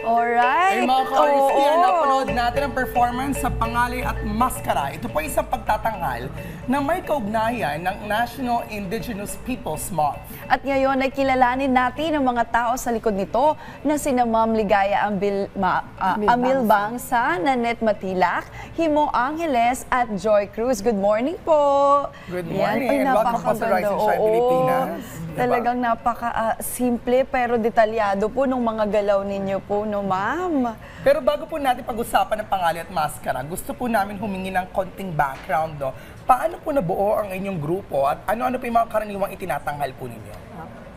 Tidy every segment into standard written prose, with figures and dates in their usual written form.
Alright. Ay mga ka-Christian, napanood natin ang performance sa Pangalay at Maskara. Ito po ay isang pagtatanghal na may kaugnayan ng National Indigenous Peoples Month. At ngayon ay kilalanin natin ang mga tao sa likod nito na sina Ma'am Ligaya Amil Bangsa, Nanette Matilak, Himo Angeles at Joy Cruz. Good morning po. Good morning. Ay, Welcome po sa Rise and Shine Pilipinas. Talagang napaka-simple pero detalyado po nung mga galaw ninyo po, no ma'am? Pero bago po natin pag-usapan ng Pangalay at Maskara, gusto po namin humingi ng konting background. No? Paano po nabuo ang inyong grupo at ano-ano po yung mga karaniwang itinatanghal po ninyo?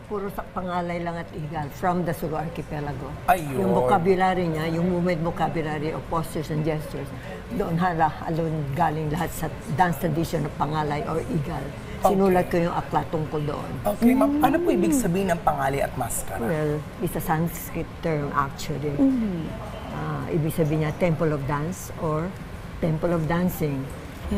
Puro sa Pangalay lang at Igal, from the Sulu Archipelago. Ayun. Yung vocabulary niya, yung movement vocabulary of postures and gestures, doon halon galing lahat sa dance tradition ng Pangalay or Igal. Sinulat ko yung akla tungkol doon. Okay, ma'am. Ano po ibig sabihin ng Pangalay at Maskara? Well, it's a Sanskrit term actually. Ibig sabihin niya Temple of Dance or Temple of Dancing.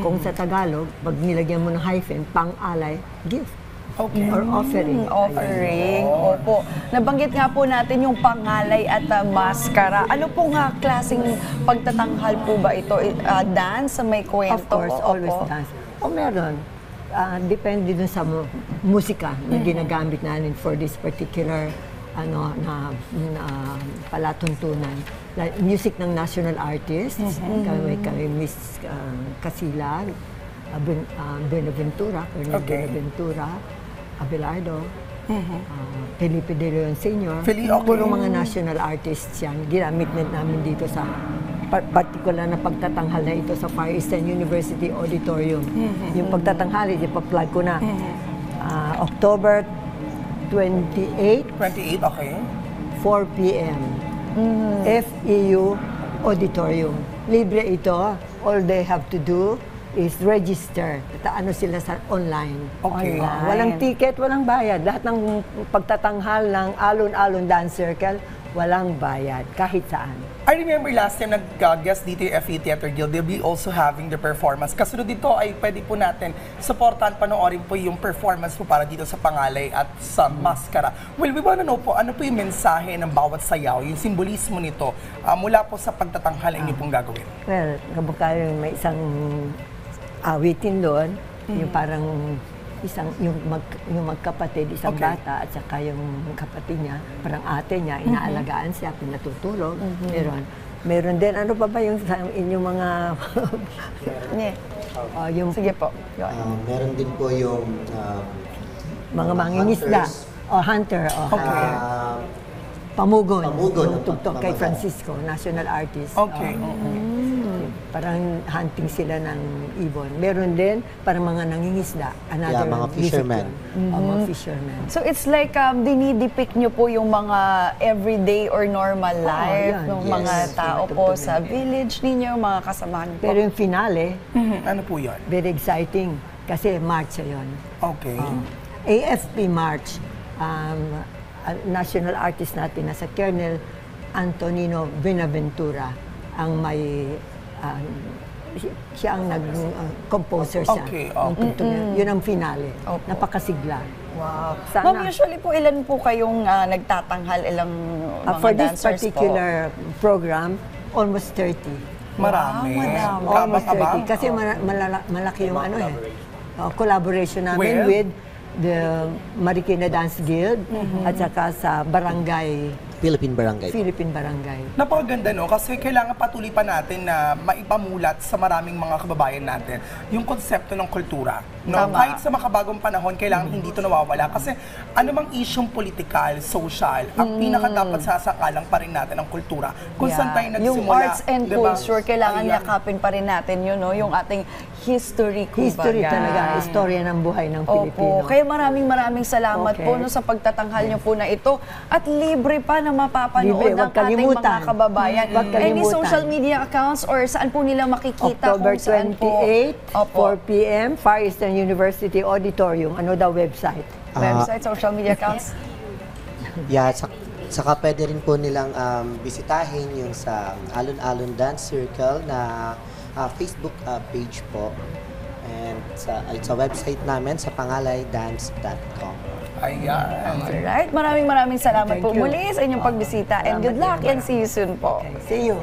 Kung sa Tagalog, pag nilagyan mo ng hyphen, pang-alay, gift. Okay. Or offering. Offering, opo. Nabanggit nga po natin yung Pangalay at Maskara. Ano po nga klaseng pagtatanghal po ba ito? Dance, may kwento? Of course, always Opo. dance. O meron. Depende dun sa musika na ginagamit namin for this particular na palatuntunan. Like, music ng national artists, kami Miss Casilag, Buenaventura, Colonel Buenaventura, Abelardo, Felipe de Leon Sr. Puro mga national artists yan. Ginamit namin dito sa particular na pagtatanghal na ito sa Far Eastern University Auditorium. Yung pagtatanghal, ipa-plug ko na. October 28, 28, okay. 4 p.m. FEU Auditorium. Libre ito. All they have to do is register. Ano sila sa online. Okay. Online. Walang ticket, walang bayad. Lahat ng pagtatanghal ng Alon-Alon Dance Circle, walang bayad, kahit saan. I remember last time nag-guest dito yung FE Theater Guild, they'll be also having the performance. Kasunod dito ay pwede po natin supportan, panoorin po yung performance po para dito sa Pangalay at sa Maskara. Well, we wanna know po, ano po yung mensahe ng bawat sayaw, yung simbolismo nito mula po sa pagtatanghal inyo pong gagawin? Well, kapag kayo may isang awitin doon, yung parang yung magkapatid, isang bata at saka yung kapatid niya, parang ate niya, inaalagaan siya, pinatutulog. Meron din, ano pa ba yung sa inyong mga... Sige po. Meron din po yung mga mangingisda. Hunter. Pamugon. Yung tugtog kay Francisco, national artist. Okay. Parang hunting sila ng ibon. Meron din parang mga nangingisda. Another mga fishermen. Mga fishermen. So it's like dinidepict nyo po yung mga everyday or normal life ng mga tao po sa village ninyo, mga kasamahan po. Pero yung finale, Ano po yun? very exciting kasi March yun. Okay. AFP March, national artist natin na sa Colonel Antonino Buenaventura ang may siya ang nag-composer siya. Okay, Yun ang finale. Napakasigla. Wow. Sana. Ma'am, usually po ilan po kayong nagtatanghal, ilang mga For this dancers particular program, almost 30. Marami. madami. Almost Kabang-kabang. 30. Kasi malaki yung collaboration namin with the Marikina Dance Guild at saka sa barangay, Philippine Barangay. Napakaganda, no? Kasi kailangan patuloy pa natin na maipamulat sa maraming mga kababayan natin yung konsepto ng kultura. No? Tama. Kahit sa makabagong panahon, kailangan hindi ito nawawala. Kasi anumang isyong politikal, social, ang pinaka-dapat sasangalang pa rin natin ang kultura. Kung saan tayo nagsimula. Yung arts and diba? culture, kailangan Ayan. yakapin pa rin natin yun, no? Yung ating history, kumbaga. History talaga, istorya ng buhay ng Pilipino. Opo. Kaya maraming salamat Okay. po no, sa pagtatanghal niyo po na ito. At libre pa na mapapanood Libre, ng wag ating kalimutan. mga kababayan. Wag Any kalimutan. social media accounts or saan po nila makikita October kung saan po? 28, Opo. 4 p.m., Far Eastern University Auditorium. Ano daw website? Website, social media accounts. Saka pwede rin po nilang bisitahin yung sa Alon-Alon Dance Circle na Facebook page po. And sa website namin, sa pangalaydance.com. Ayan. Alright, maraming salamat Thank po you. muli sa inyong pagbisita and good luck and see you soon po. See you.